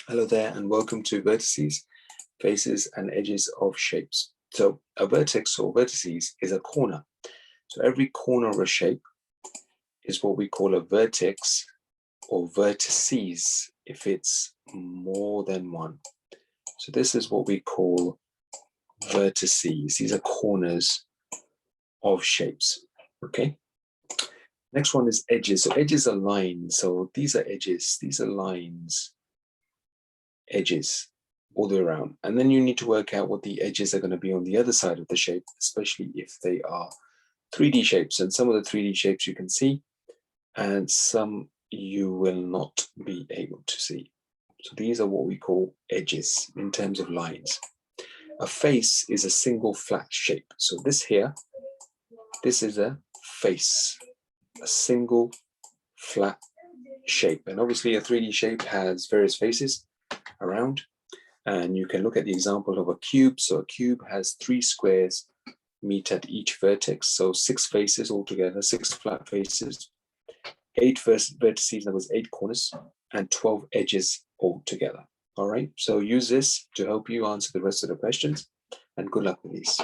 Hello there and welcome to Vertices, Faces and Edges of Shapes. So a vertex or vertices is a corner. So every corner of a shape is what we call a vertex or vertices if it's more than one. So this is what we call vertices. These are corners of shapes, okay? Next one is edges. So edges are lines. So these are edges. These are lines, edges all the way around. And then you need to work out what the edges are going to be on the other side of the shape, especially if they are 3D shapes. And some of the 3D shapes you can see, and some you will not be able to see. So these are what we call edges in terms of lines. A face is a single flat shape. So this here, this is a face, a single flat shape. And obviously a 3D shape has various faces around. And you can look at the example of a cube. So a cube has 3 squares meet at each vertex. So 6 faces altogether, 6 flat faces, 8 vertices, that was 8 corners, and 12 edges altogether. All right, so use this to help you answer the rest of the questions, and good luck with these.